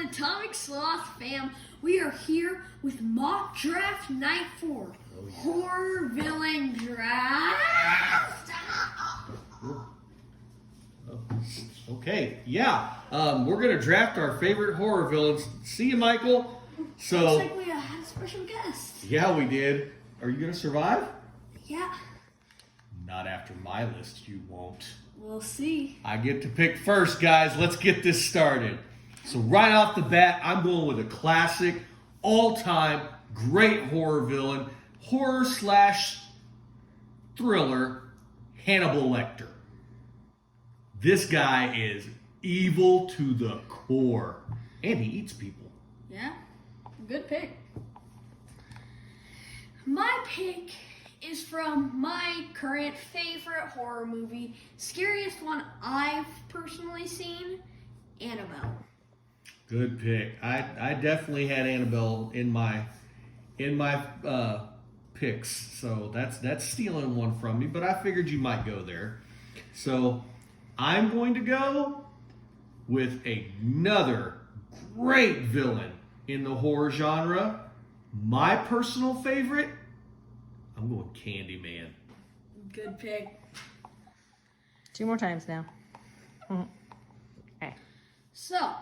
everyone, Atomic Sloth fam. We are here with Mock Draft Night 4. Horror Villain Draft. Okay, yeah. We're going to draft our favorite horror villains. See you, Michael. Looks like we had a special guest. Yeah, we did. Are you going to survive? Yeah, Not after my list, you won't. we'll see. I get to pick first, guys. Let's get this started. So right off the bat, I'm going with a classic, all-time, great horror villain, horror/thriller, Hannibal Lecter. This guy is evil to the core, and he eats people. Yeah, good pick. My pick is from my current favorite horror movie, scariest one I've personally seen, Annabelle. Good pick. I definitely had Annabelle in my picks, so that's stealing one from me. But I figured you might go there, so I'm going to go with another great villain in the horror genre. My personal favorite, I'm going Candyman. Good pick. 2 more times now. Okay. So,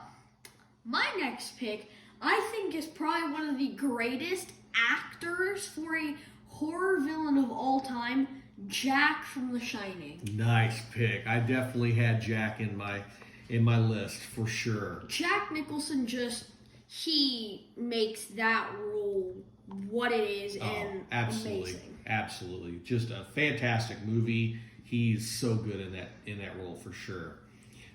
my next pick, I think, is probably one of the greatest actors for a horror villain of all time, Jack from The Shining. Nice pick. I definitely had Jack in my list for sure. Jack Nicholson he makes that role what it is and Absolutely. amazing. Absolutely. Just a fantastic movie. He's so good in that role for sure.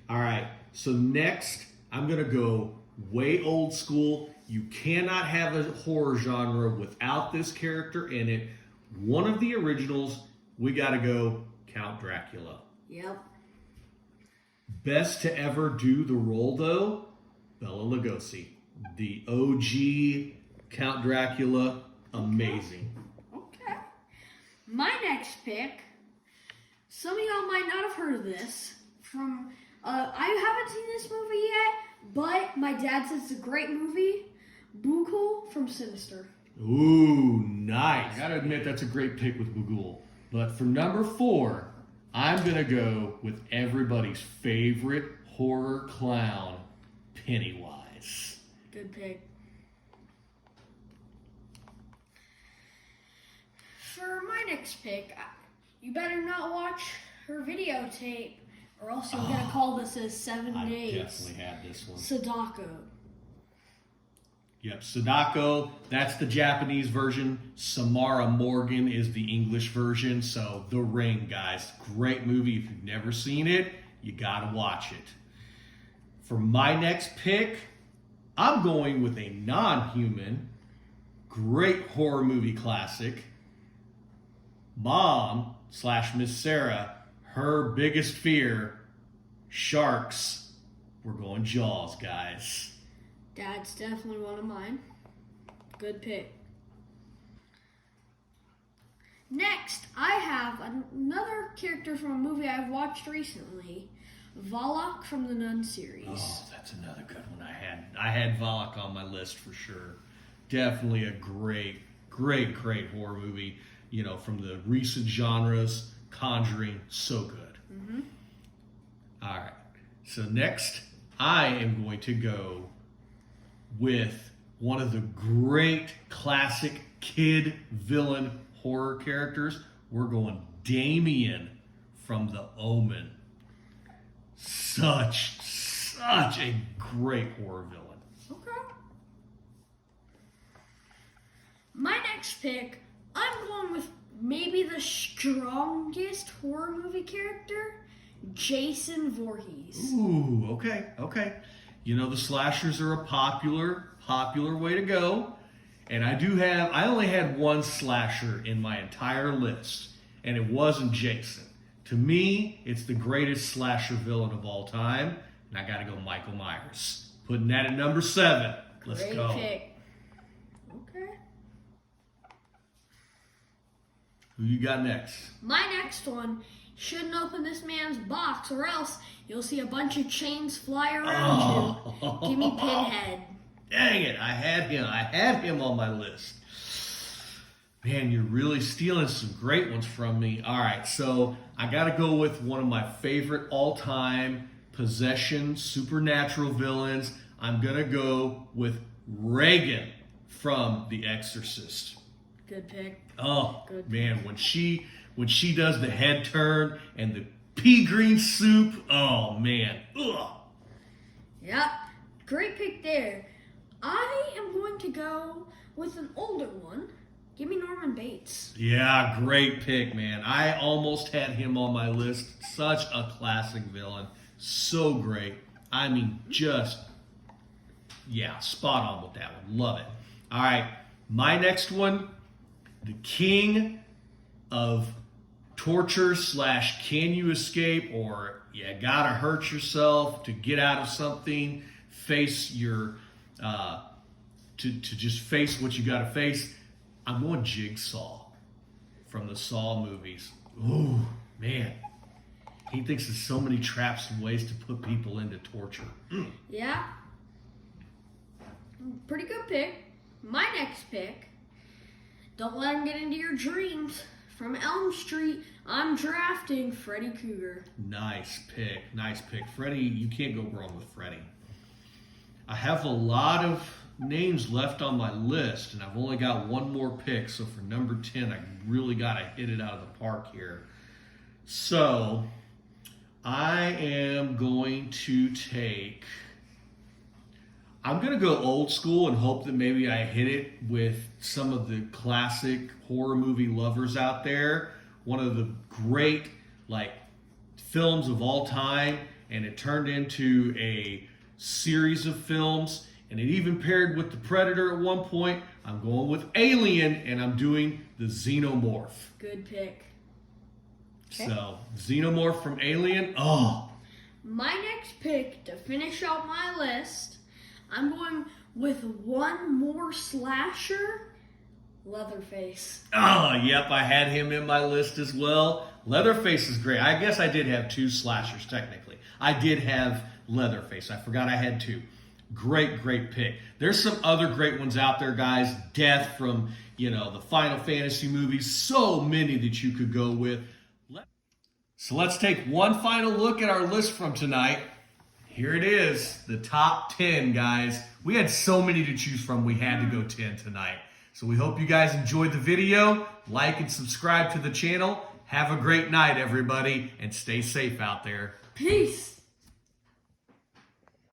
All right. So next, I'm going to go way old school. You cannot have a horror genre without this character in it. One of the originals, we got to go Count Dracula. Yep. Best to ever do the role, though, Bela Lugosi. The OG Count Dracula, amazing. Okay. My next pick, some of y'all might not have heard of this. I haven't seen this movie yet, but my dad says it's a great movie. Bughuul from Sinister. Ooh, nice. I gotta admit, that's a great pick with Bughuul. But for number 4, I'm gonna go with everybody's favorite horror clown, Pennywise. Good pick. For my next pick, you better not watch her videotape, or else you're gonna call this as 7 I days. definitely had this one. Sadako. Yep, Sadako, that's the Japanese version. Samara Morgan is the English version. So The Ring, guys, great movie. If you've never seen it, you gotta watch it. For my next pick, I'm going with a non-human, great horror movie classic. Mom/Miss Sarah, her biggest fear, sharks. We're going Jaws, guys. Dad's definitely one of mine. Good pick. Next, I have another character from a movie I've watched recently, Valak from the Nun series. Oh, that's another good one I had Valak on my list for sure. Definitely a great horror movie. You know, from the recent genres, Conjuring, so good. Mm-hmm. All right. So next, I am going to go with one of the great classic kid villain horror characters. We're going Damien from The Omen. Such a great horror villain. Okay. My next pick, I'm going with maybe the strongest horror movie character, Jason Voorhees. Ooh, okay. You know, the slashers are a popular way to go. And I only had one slasher in my entire list, and it wasn't Jason. To me, it's the greatest slasher villain of all time, and I gotta go Michael Myers. Putting that at number 7. Let's Great go. pick. Okay. Who you got next? My next one shouldn't open this man's box, or else you'll see a bunch of chains fly around you. Give me Pinhead. Dang it, I had him on my list. Man, you're really stealing some great ones from me. All right, so I got to go with one of my favorite all-time possession supernatural villains. I'm going to go with Reagan from The Exorcist. Good pick. Oh, Good. man, when she does the head turn and the pea green soup, oh, man. Ugh. Yep, great pick there. I am going to go with an older one. Give me Norman Bates. Yeah, great pick, man. I almost had him on my list. Such a classic villain. So great. I mean, just, yeah, spot on with that one. Love it. All right, my next one, the king of torture / can you escape, or you gotta hurt yourself to get out of something, face your, to just face what you gotta face. I'm going Jigsaw from the Saw movies. Ooh, man. He thinks there's so many traps and ways to put people into torture. Yeah. Pretty good pick. My next pick, don't let him get into your dreams. From Elm Street, I'm drafting Freddy Krueger. Nice pick. Nice pick. Freddy, you can't go wrong with Freddy. I have a lot of names left on my list, and I've only got one more pick, so for number 10, I really got to hit it out of the park here. So, I am going to take... I'm going to go old school and hope that maybe I hit it with some of the classic horror movie lovers out there. One of the great, films of all time, and it turned into a series of films, and it even paired with the Predator at one point. I'm going with Alien, and I'm doing the Xenomorph. Good pick. Okay. So, Xenomorph from Alien. Oh, My next pick to finish out my list, I'm going with one more slasher, Leatherface. oh, yep, I had him in my list as well. Leatherface is great. I guess I did have two slashers, technically. I did have Leatherface. I forgot I had two. Great, great pick. There's some other great ones out there, guys. Death from, the Final Fantasy movies. So many that you could go with. So let's take one final look at our list from tonight. Here it is, the top 10, guys. We had so many to choose from, we had to go 10 tonight. So we hope you guys enjoyed the video. Like and subscribe to the channel. Have a great night, everybody, and stay safe out there. Peace.